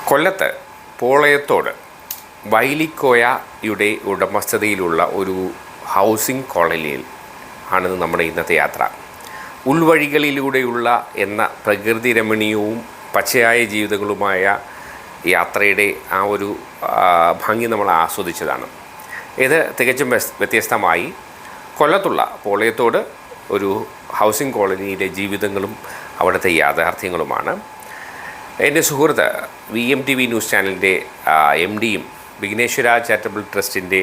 കൊല്ലത്ത് പോളയത്തോട് വൈലിക്കോയയുടെ ഉടമസ്ഥതയിലുള്ള ഒരു ഹൗസിംഗ് കോളനിയിൽ ആണ് നമ്മുടെ ഇന്നത്തെ യാത്ര. ഉൾവഴികളിലൂടെയുള്ള എന്ന പ്രകൃതി രമണീയവും പച്ചയായ ജീവിതങ്ങളുമായ യാത്രയുടെ ആ ഒരു ഭംഗി നമ്മൾ ആസ്വദിച്ചതാണ്. ഇത് തികച്ചും വ്യത്യസ്തമായി കൊല്ലത്തുള്ള പോളയത്തോട് ഒരു ഹൗസിംഗ് കോളനിയിലെ ജീവിതങ്ങളും അവിടുത്തെ യാഥാർത്ഥ്യങ്ങളുമാണ്. എൻ്റെ സുഹൃത്ത് VMTV ന്യൂസ് ചാനലിൻ്റെ MDയും വിഘ്നേശ്വര ചാരിറ്റബിൾ ട്രസ്റ്റിൻ്റെ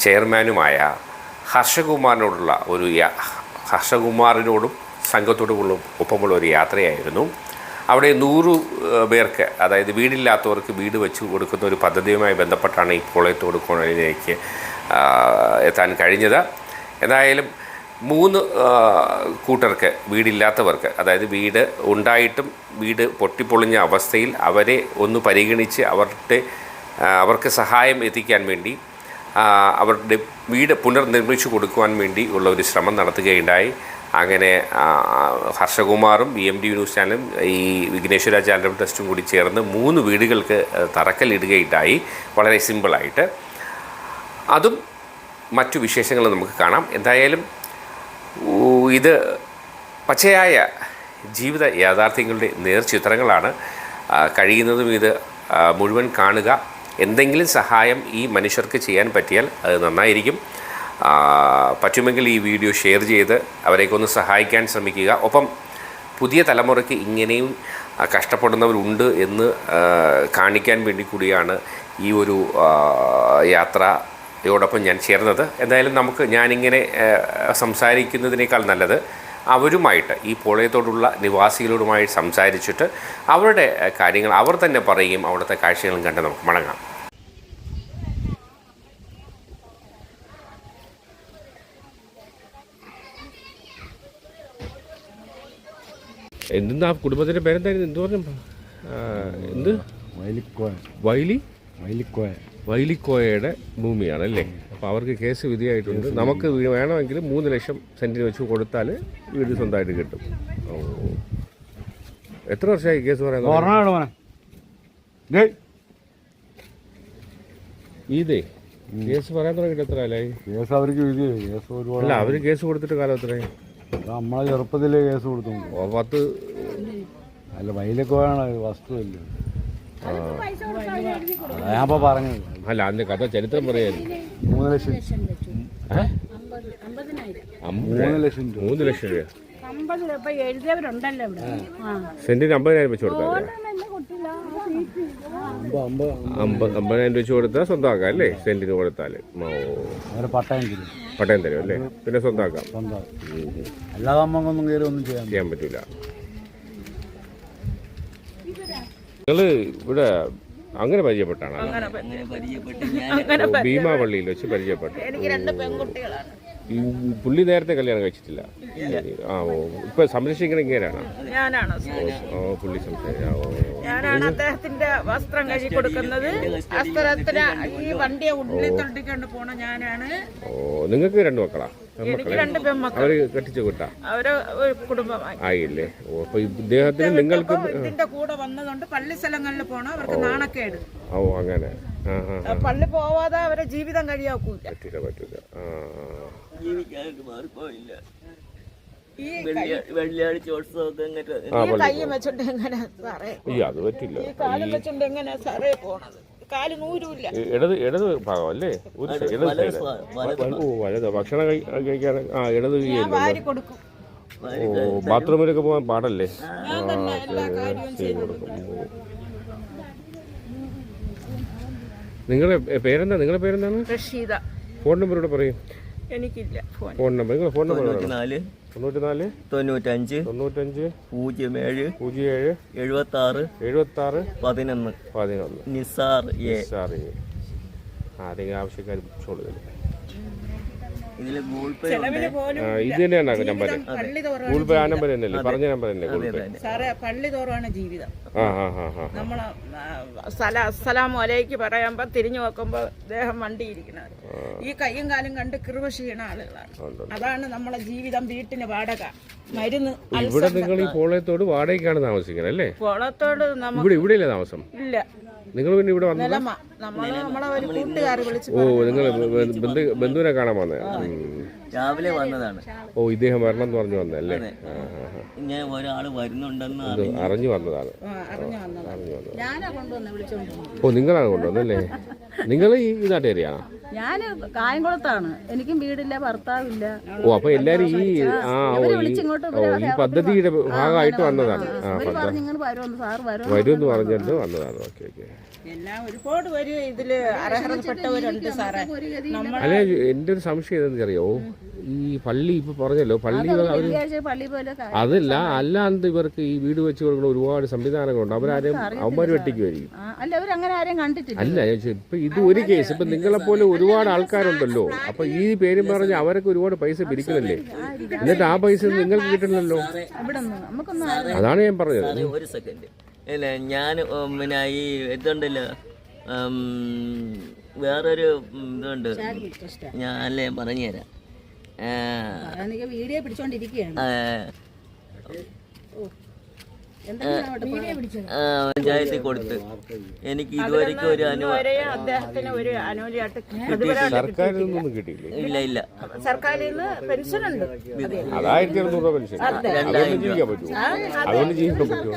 ചെയർമാനുമായ ഹർഷകുമാറിനോടും സംഘത്തോടുമുള്ള ഒപ്പമുള്ള ഒരു യാത്രയായിരുന്നു. അവിടെ 100 പേർക്ക്, അതായത് വീടില്ലാത്തവർക്ക് വീട് വെച്ച് കൊടുക്കുന്ന ഒരു പദ്ധതിയുമായി ബന്ധപ്പെട്ടാണ് ഈ പോളയത്തോട് കോളനിയിലേക്ക് എത്താൻ കഴിഞ്ഞത്. എന്തായാലും 3 കൂട്ടർക്ക്, വീടില്ലാത്തവർക്ക്, അതായത് വീട് ഉണ്ടായിട്ടും വീട് പൊട്ടിപ്പൊളിഞ്ഞ അവസ്ഥയിൽ അവരെ ഒന്ന് പരിഗണിച്ച് അവർക്ക് സഹായം എത്തിക്കാൻ വേണ്ടി, അവരുടെ വീട് പുനർനിർമ്മിച്ചു കൊടുക്കുവാൻ വേണ്ടി ഉള്ള ഒരു ശ്രമം നടത്തുകയുണ്ടായി. അങ്ങനെ ഹർഷകുമാറും VMTV ന്യൂസ് ചാനലും ഈ വിഘ്നേശ്വര ചാരിറ്റബിൾ ട്രസ്റ്റും കൂടി ചേർന്ന് 3 വീടുകൾക്ക് തറക്കല്ലിടുകയുണ്ടായി, വളരെ സിമ്പിളായിട്ട്. അതും മറ്റു വിശേഷങ്ങൾ നമുക്ക് കാണാം. എന്തായാലും ഇത് പച്ചയായ ജീവിത യാഥാർത്ഥ്യങ്ങളുടെ നേർചിത്രങ്ങളാണ്. കഴിയുന്നതും ഇത് മുഴുവൻ കാണുക. എന്തെങ്കിലും സഹായം ഈ മനുഷ്യർക്ക് ചെയ്യാൻ പറ്റിയാൽ അത് നന്നായിരിക്കും. പറ്റുമെങ്കിൽ ഈ വീഡിയോ ഷെയർ ചെയ്ത് അവരെയൊക്കെ സഹായിക്കാൻ ശ്രമിക്കുക. ഒപ്പം പുതിയ തലമുറയ്ക്ക് ഇങ്ങനെയും കഷ്ടപ്പെടുന്നവരുണ്ട് എന്ന് കാണിക്കാൻ വേണ്ടി കൂടിയാണ് ഈ ഒരു യാത്രയോടൊപ്പം ഞാൻ ചേർന്നത്. എന്തായാലും ഞാനിങ്ങനെ സംസാരിക്കുന്നതിനേക്കാൾ നല്ലത് അവരുമായിട്ട്, ഈ പോളയത്തോടുള്ള നിവാസികളോടുമായി സംസാരിച്ചിട്ട് അവരുടെ കാര്യങ്ങൾ അവർ തന്നെ പറയുകയും അവിടുത്തെ കാഴ്ചകളും കണ്ട് നമുക്ക് മടങ്ങാം. എന്തെന്നാ കുടുംബത്തിൻ്റെ പേരെന്തായിരുന്നു? എന്ത് പറഞ്ഞു? എന്ത്? വൈലിക്കോയയുടെ ഭൂമിയാണല്ലേ? അപ്പോൾ അവർക്ക് കേസ് വിധിയായിട്ടുണ്ട്. നമുക്ക് വേണമെങ്കിൽ 3 ലക്ഷം സെൻറ്റിന് വെച്ച് കൊടുത്താൽ വീട് സ്വന്തമായിട്ട് കിട്ടും. ഓ, എത്ര വർഷമായി കേസ് പറയുന്നത്? ഇതേ കേസ് പറയാൻ തുടങ്ങിയിട്ട് എത്ര കാലമായി? കേസ് അവർക്ക് അല്ല, അവർ കേസ് കൊടുത്തിട്ട് കാലം എത്രയായി? നമ്മളെ ചെറുപ്പത്തിലേ കേസ് കൊടുത്തു. 10 അല്ല, വൈലക്കോയാണ് വസ്തുവല്ല. ഞാനിപ്പോ പറഞ്ഞത് അല്ല, അതിന്റെ കഥ ചരിത്രം പറയായിരുന്നു. 3 ലക്ഷം 3 ലക്ഷം രൂപ 3 ലക്ഷം രൂപ സെന്റിന് 50,000 വെച്ച് കൊടുത്താൽ 50,000 വെച്ച് കൊടുത്താൽ സ്വന്തമാക്കാം അല്ലേ? സെന്റിന് കൊടുത്താൽ പട്ടയം തരും അല്ലേ? പിന്നെ സ്വന്തമാക്കാം. അല്ലാതെ അമ്മക്കൊന്നും കയറി ഒന്നും ചെയ്യാൻ പറ്റൂല. നിങ്ങൾ ഇവിടെ അങ്ങനെ പരിചയപ്പെട്ടാണ്? ഭീമാപള്ളിയിൽ വെച്ച് പരിചയപ്പെട്ടു. ഈ പുള്ളി നേരത്തെ കല്യാണം കഴിച്ചിട്ടില്ല? ഇപ്പൊ സംരക്ഷിക്കണ ഇങ്ങനെയാണോ? പുള്ളി ഞാനാണ് അദ്ദേഹത്തിന്റെ വസ്ത്രം കഴുകി കൊടുക്കുന്നത്. വസ്ത്രത്തിന് ഈ വണ്ടിയെ ഉള്ളിൽ തൊട്ടിക്കൊണ്ട് പോണ ഞാനാണ്. നിങ്ങൾക്ക് 2 മക്കളാ? എനിക്ക് 2 പെൺമക്കൾ. അവര് കെട്ടിച്ചു വിട്ടാ? അവര് കുടുംബമായി ആയില്ലേ? അപ്പൊ ഇദ്ദേഹത്തിന് നിങ്ങൾക്ക് ഇതിന്റെ കൂടെ വന്നതുകൊണ്ട് പള്ളി സ്ഥലങ്ങളിൽ പോണ അവർക്ക് നാണക്കേട്. ഓ, അങ്ങനെ. പള്ളി പോവാതെ അവരെ ജീവിതം കഴിയാക്കൂല. പറ്റൂല. ഈ കയ്യും വെച്ചോണ്ട് എങ്ങനെ സാറേ? അത് പറ്റില്ല. ഈ കാലം വെച്ചോണ്ട് എങ്ങനെ സാറേ പോണത്? കാല് നൂരുമില്ല. ഇടത് ഭാഗം അല്ലേ? വലത് ഭക്ഷണം കഴിക്കാൻ ഇടത് വാരി കൊടുക്കും. ബാത്റൂമിലൊക്കെ പോകാൻ പാടല്ലേ? നിങ്ങളുടെ പേരെന്താണ്? റഷീദ. ഫോൺ നമ്പർ ഇവിടെ പറയും. എനിക്കില്ല ഫോൺ നമ്പർ. നിങ്ങളുടെ ഫോൺ നമ്പർ 94 95 95 07 76 11 നിസാർ. ആരെങ്കിലും ആവശ്യക്കാർ വിളിച്ചോളൂ. ഇതില് ഗൂഗിൾ പേ ചെലവിന് പോലും ഇത് തന്നെയാണ് നമ്പർ, പള്ളി തോറും ഗൂഗിൾ പേ ആ നമ്പർ തന്നെയല്ലേ, പറഞ്ഞ നമ്പർ തന്നെ ഗൂഗിൾ പേ. സാറേ പള്ളി തോറുമാണ് ജീവിതം. ആ ആ ആ ആ നമ്മള് അസ്സലാമു അലൈക്കും പറയുമ്പോ തിരിഞ്ഞു നോക്കുമ്പോ ദേഹം വണ്ടിയിരിക്കുന്നത്, ഈ കയ്യും കാലും കണ്ട് കൃപ ചെയ്യണ ആളുകളാണ്. അതാണ് നമ്മളെ ജീവിതം. വീട്ടിന് വാടക, മരുന്ന്. ഇവിടെ നിങ്ങൾ ഈ പോളയത്തോട് വാടകയ്ക്കാണ് താമസിക്കുന്നത് അല്ലേ? പോളത്തോട് നമുക്ക് ഇവിടെ ഇല്ലേ താമസം? ഇല്ല. നിങ്ങൾ പിന്നെ ഇവിടെ വന്നത്? നമ്മളെ ഒരു കൂട്ടുകാർ വിളിച്ചു. ഓ, നിങ്ങൾ ബന്ധുവിനെ കാണാൻ വന്നത്? രാവിലെ വന്നതാണ്. ഓ, ഇദ്ദേഹം വരണം എന്ന് പറഞ്ഞു വന്നല്ലേ? ഇങ്ങനെ ഒരാള് വരുന്നുണ്ടെന്ന് അറിഞ്ഞു വന്നതാണ്. ഞാനാ കൊണ്ടുവന്ന് വിളിച്ചോണ്ട്. ഓ, നിങ്ങളാണ് കൊണ്ടുവന്നല്ലേ? നിങ്ങൾ ഈ നാട്ടുകാരിയാണോ? ഞാൻ കായംകുളത്താണ്. എനിക്കും വീടില്ല, ഭർത്താവില്ല. ഓ, അപ്പൊ എല്ലാരും ഈ ഈ പദ്ധതിയുടെ ഭാഗമായിട്ട് വന്നതാണ്. വരുമെന്ന് പറഞ്ഞിട്ട് വന്നതാണ്. Okay okay. എല്ലാം ഒരുപാട് പേര് ഇതില് അർഹതപ്പെട്ടവരുണ്ട് സാറേ. അല്ലെ, എന്റെ ഒരു സംശയം എന്താണെന്ന് അറിയാവോ, ഈ പള്ളി ഇപ്പൊ പറഞ്ഞല്ലോ, പള്ളി അതല്ല, അല്ലാണ്ട് ഇവർക്ക് ഈ വീട് വെച്ച് കൊടുക്കുന്ന ഒരുപാട് സംവിധാനങ്ങളുണ്ട്. അവരാരെയും അവന്മാർ വെട്ടിക്കുമായിരിക്കും. അല്ല, ഇപ്പൊ ഇത് ഒരു കേസ്, ഇപ്പൊ നിങ്ങളെപ്പോലെ ഒരുപാട് ആൾക്കാരുണ്ടല്ലോ. അപ്പൊ ഈ പേരും പറഞ്ഞ് അവരൊക്കെ ഒരുപാട് പൈസ പിരിക്കുന്നില്ലേ? എന്നിട്ട് ആ പൈസ നിങ്ങൾക്ക് കിട്ടണല്ലോ. അതാണ് ഞാൻ പറഞ്ഞത്. ഒരു സെക്കൻഡ്. ഇല്ല, ഞാൻ പിന്നെ ഈ ഇതുണ്ടല്ലോ, വേറൊരു ഇതുണ്ട്, ഞാൻ അല്ലേ പറഞ്ഞുതരാം. വീഡിയോ പിടിച്ചോണ്ടിരിക്കുകയാണ്. പഞ്ചായത്തിൽ കൊടുത്ത് എനിക്ക് ഇതുവരെയ്ക്കും ഒരു അദ്ദേഹത്തിന് ഒരു ആനുകൂല്യമായിട്ട് സർക്കാരിൽ നിന്നൊന്നും കിട്ടിയില്ല. ഇല്ല ഇല്ല, സർക്കാരിൽ നിന്ന് പെൻഷൻ ഉണ്ട്. 1200 രൂപ പെൻഷൻ. അതുകൊണ്ട് ജീവിക്കാൻ പറ്റുമോ? അതുകൊണ്ട് ജീവിക്കാൻ പറ്റുമോ?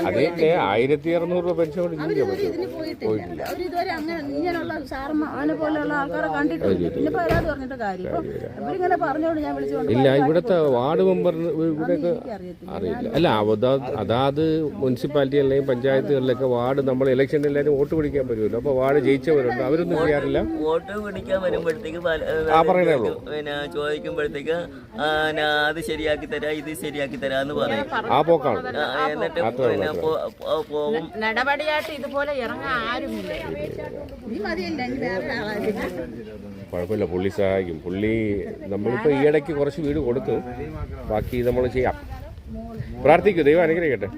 അതേ 1200 രൂപ പെൻഷൻ കൊണ്ട് ജീവിക്കാൻ പറ്റുമോ? പോയിട്ടില്ല. ഇതുവരെ അങ്ങനെ ഇങ്ങനെയുള്ള സാറിനെ പോലെയുള്ള ആൾക്കാരെ കണ്ടിട്ടില്ല. പിന്നെ പരാതി പറഞ്ഞിട്ട് കാര്യം ഇവരിങ്ങനെ പറഞ്ഞോണ്ട് ഞാൻ വിളിച്ചുകൊണ്ട്. ഇല്ല, ഇവിടുത്തെ വാർഡ് മെമ്പറിന് ഇവിടെയൊക്കെ അറിയില്ല. അല്ല, അതാത് മുനിസിപ്പാലിറ്റി അല്ലെങ്കിൽ പഞ്ചായത്തുകളിലൊക്കെ വാർഡ് നമ്മൾ ഇലക്ഷനിൽ എല്ലാവരും വോട്ട് പിടിക്കാൻ വരുമല്ലോ. അപ്പൊ വാർഡ് ജയിച്ചവരുണ്ട്, അവരൊന്നും ചെയ്യാറില്ല. വോട്ട് പിടിക്കാൻ വരുമ്പോഴത്തേക്ക് പിന്നെ ചോദിക്കുമ്പോഴത്തേക്ക് അത് ശരിയാക്കി തരാ, ഇത് ശരിയാക്കി തരാന്ന് പറയും. ആ പോക്കാണ്. എന്നിട്ട് പിന്നെ പോകും. നടപടിയായിട്ട് ഇതുപോലെ ഇറങ്ങാൻ ആരുമില്ല. കുഴപ്പമില്ല, പുള്ളി സഹായിക്കും. പുള്ളി നമ്മളിപ്പോൾ ഈ ഇടയ്ക്ക് കുറച്ച് വീട് കൊടുത്തു, ബാക്കി നമ്മൾ ചെയ്യാം. പ്രാർത്ഥിക്കൂ, ദൈവം അനുഗ്രഹിക്കട്ടെ.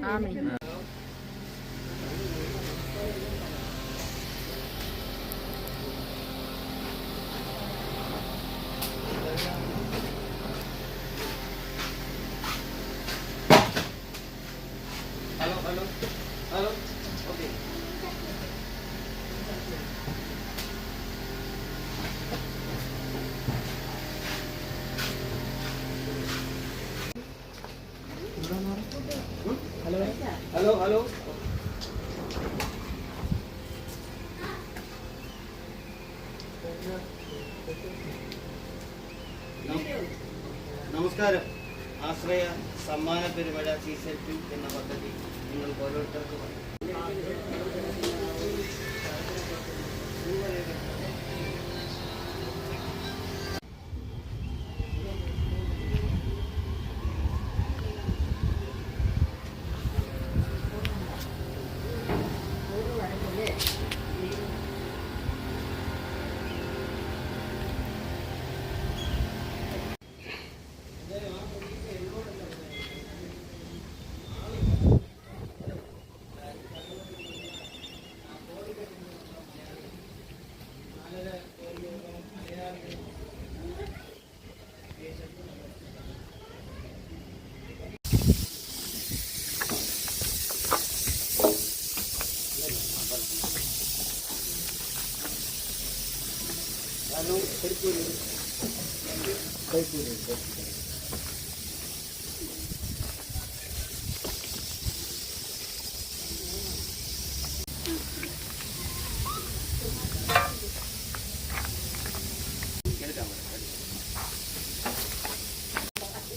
ഹലോ. നമസ്കാരം. ആശ്രയ സമ്മാന പെരുമഴ സീസൺ 2 എന്ന പദ്ധതി നിങ്ങൾക്ക് ഓരോരുത്തർക്കും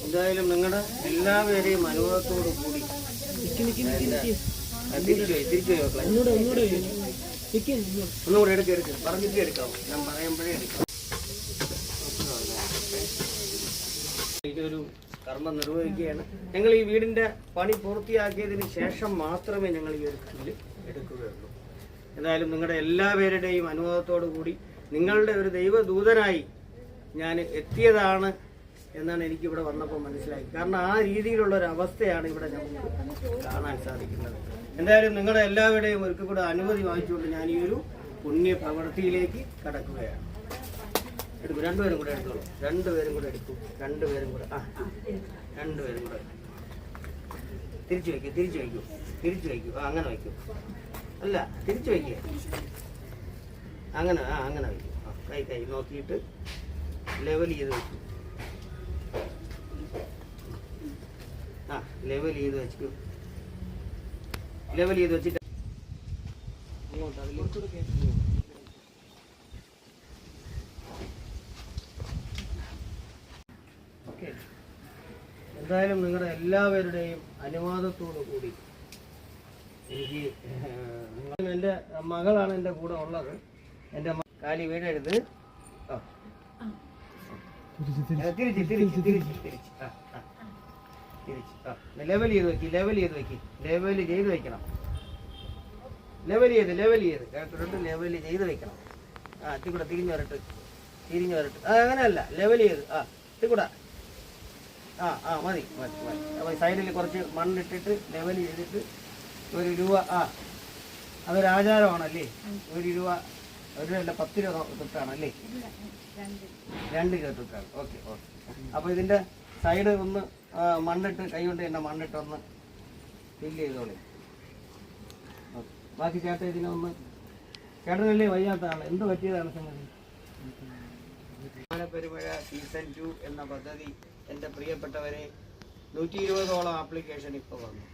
എന്തായാലും നിങ്ങളുടെ എല്ലാവരെയും അനുഭവത്തോടു കൂടി ഒന്നുകൂടെ എടുക്കാം, പറഞ്ഞിട്ട് എടുക്കാം. ഞാൻ പറയുമ്പോഴേ എടുക്കാം. ഇതൊരു കർമ്മം നിർവഹിക്കുകയാണ്. ഞങ്ങൾ ഈ വീടിന്റെ പണി പൂർത്തിയാക്കിയതിന് ശേഷം മാത്രമേ ഞങ്ങൾ ഈ ഒരു കല്ല് എടുക്കുകയുള്ളൂ. എന്തായാലും നിങ്ങളുടെ എല്ലാവരുടെയും അനുഭവത്തോടു കൂടി നിങ്ങളുടെ ഒരു ദൈവദൂതനായി ഞാൻ എത്തിയതാണ് എന്നാണ് എനിക്കിവിടെ വന്നപ്പോൾ മനസ്സിലായി. കാരണം ആ രീതിയിലുള്ള ഒരു അവസ്ഥയാണ് ഇവിടെ നമുക്ക് കാണാൻ സാധിക്കുന്നത്. എന്തായാലും നിങ്ങളുടെ എല്ലാവരുടെയും ഒരിക്കൽ കൂടെ അനുമതി വാങ്ങിച്ചുകൊണ്ട് ഞാൻ ഈ ഒരു പുണ്യ പ്രവൃത്തിയിലേക്ക് കടക്കുകയാണ്. എടുക്കും, രണ്ടുപേരും കൂടെ എടുത്തോളൂ, രണ്ടുപേരും കൂടെ എടുക്കും, രണ്ടുപേരും കൂടെ രണ്ടുപേരും കൂടെ തിരിച്ചു വയ്ക്കും, തിരിച്ചു വയ്ക്കും, തിരിച്ചു വയ്ക്കും, അങ്ങനെ വയ്ക്കും, അല്ല തിരിച്ചു വയ്ക്കുക, അങ്ങനെ അങ്ങനെ വയ്ക്കും. കൈ കൈ നോക്കിയിട്ട് ലെവൽ ചെയ്ത് വെക്കും. ലെവൽ ചെയ്ത് വെച്ചു, ലെവൽ ചെയ്ത് വെച്ചിട്ട് ഓക്കെ. എന്തായാലും നിങ്ങളുടെ എല്ലാവരുടെയും അനുവാദത്തോടു കൂടി എനിക്ക് എൻ്റെ മകളാണ് എൻ്റെ കൂടെ ഉള്ളത്. എൻ്റെ കാലി വീഴരുത്. തിരിച്ച് തിരിച്ച് തിരിച്ച് തിരിച്ച് ലെവൽ ചെയ്ത് വെക്കി, ലെവൽ ചെയ്ത് വെക്കി, ലെവൽ ചെയ്ത് വെക്കണം, ലെവൽ ചെയ്ത് ലെവൽ ചെയ്ത് വെക്കണം. ഇത്തിക്കൂടെ തിരിഞ്ഞു വരട്ട്, തിരിഞ്ഞു വരട്ട്, അങ്ങനെയല്ല, ലെവൽ ചെയ്ത് ഇത്തിക്കൂടെ മതി മതി മതി. അപ്പോൾ സൈഡിൽ കുറച്ച് മണ്ണിട്ടിട്ട് ലെവൽ ചെയ്തിട്ട് ₹1 അതൊരു ആചാരമാണല്ലേ? ₹1 1 10 രൂപ തൊട്ടാണല്ലേ? 2 രൂപ തൊട്ടാണ്. Okay okay. അപ്പോൾ ഇതിൻ്റെ സൈഡ് ഒന്ന് മണ്ണിട്ട് കൈ കൊണ്ട് തന്നെ മണ്ണിട്ടൊന്ന് ഫില്ല് ചെയ്തോളി. ബാക്കി ചേട്ടൻ ഇതിനൊന്ന്, ചേട്ടനല്ലേ വയ്യാത്ത ആൾ, എന്ത് പറ്റിയതാണ് സംഗതി? പെരുമഴ സീസൺ 2 എന്ന പദ്ധതി എൻ്റെ പ്രിയപ്പെട്ടവരെ 120ഓളം ആപ്ലിക്കേഷൻ ഇപ്പോൾ വന്നു.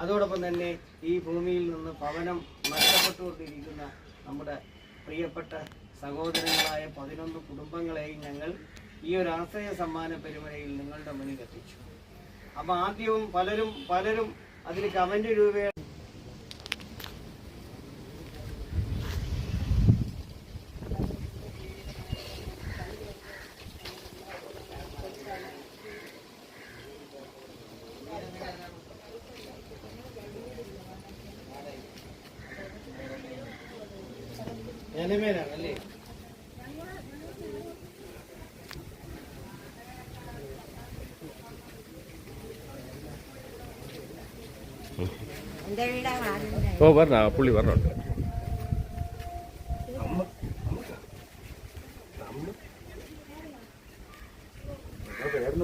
അതോടൊപ്പം തന്നെ ഈ ഭൂമിയിൽ നിന്ന് ഭവനം നഷ്ടപ്പെട്ടുകൊണ്ടിരിക്കുന്ന നമ്മുടെ പ്രിയപ്പെട്ട സഹോദരങ്ങളായ 11 കുടുംബങ്ങളെയും ഞങ്ങൾ ഈ ഒരു ആശ്രയ സമ്മാന പെരുമഴയിൽ നിങ്ങളുടെ മുന്നിൽ എത്തിച്ചു. അപ്പോൾ ആദ്യവും പലരും അതിൽ കമന്റ് രൂപ ജനമേലാണല്ലേ? പറഞ്ഞ പുള്ളി പറഞ്ഞോണ്ട്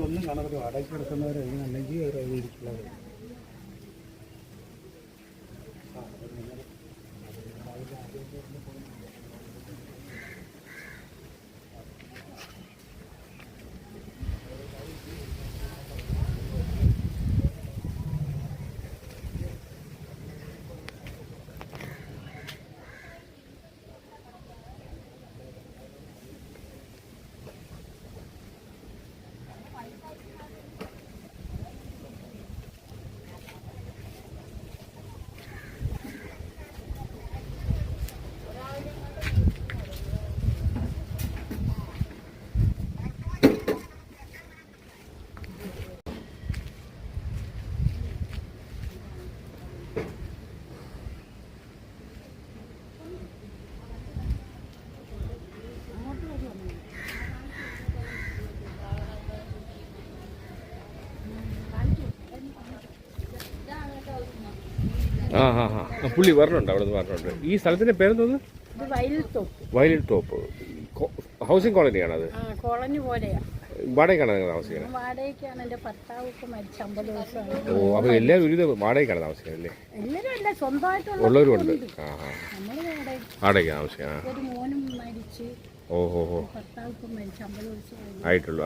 ഒന്നും കാണാൻ പറ്റും. വാടകയ്ക്ക് കിടക്കുന്നവരെ അല്ലെങ്കിൽ അവർ ഇരിക്കുന്നത് പുള്ളി പറഞ്ഞുണ്ട്, അവിടെ നിന്ന് പറഞ്ഞുണ്ട്. ഈ സ്ഥലത്തിന്റെ പേരെന്തോന്ന്? വയലിൽ തോപ്പ് ഹൗസിംഗ് കോളനിയാണത്. കോളനി പോലെയാ. വാടകയ്ക്കാണ് നിങ്ങൾ താമസിക്കുന്നത്? വാടകയ്ക്കാണ്. എൻ്റെ ഭർത്താവൊക്കെ മരിച്ച 50 ദിവസമാണ്. ഓ, അപ്പോൾ എല്ലാവരും ഒരു വാടകയ്ക്കാണ് താമസിക്കുന്നത് അല്ലേ? എല്ലാവരും അല്ല, സ്വന്തമായിട്ടുള്ള ഉള്ളവരും ഉണ്ട്. നമ്മൾ വാടകയ്ക്ക് താമസിക്കാം. ഒരു മോനും മരിച്ച്. ഓഹോ ഹോ. ഭർത്താവൊക്കെ മരിച്ച 50 ദിവസം ആയിട്ടുള്ളൂ.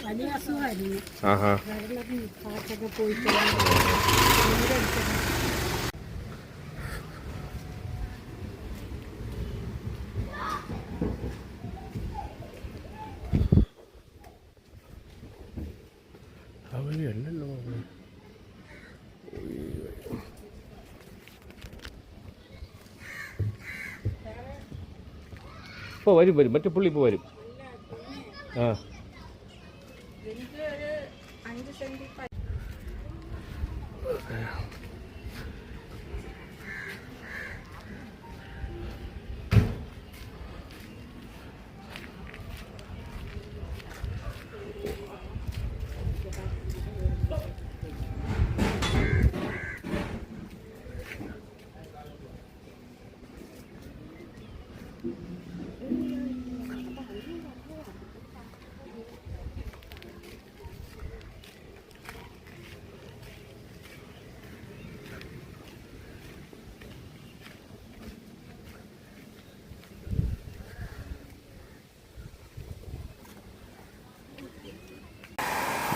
വലിയ അസുഖമായിരുന്നു. പാട്ടൊക്കെ പോയിട്ട് അവരല്ലല്ലോ. ഇപ്പോൾ വരും മറ്റേ പുള്ളി ഇപ്പോൾ വരും. എനിക്ക് ഒരു 5 സെന്റ്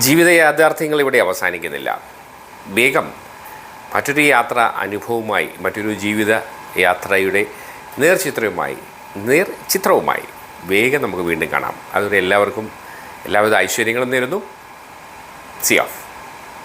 ജീവിത യാഥാർത്ഥ്യങ്ങൾ ഇവിടെ അവസാനിക്കുന്നില്ല. വേഗം മറ്റൊരു യാത്ര അനുഭവവുമായി, മറ്റൊരു ജീവിത യാത്രയുടെ നേർചിത്രവുമായി വേഗം നമുക്ക് വീണ്ടും കാണാം. അതുവരെ എല്ലാവർക്കും എല്ലാവിധ ഐശ്വര്യങ്ങളും നേരുന്നു. C of.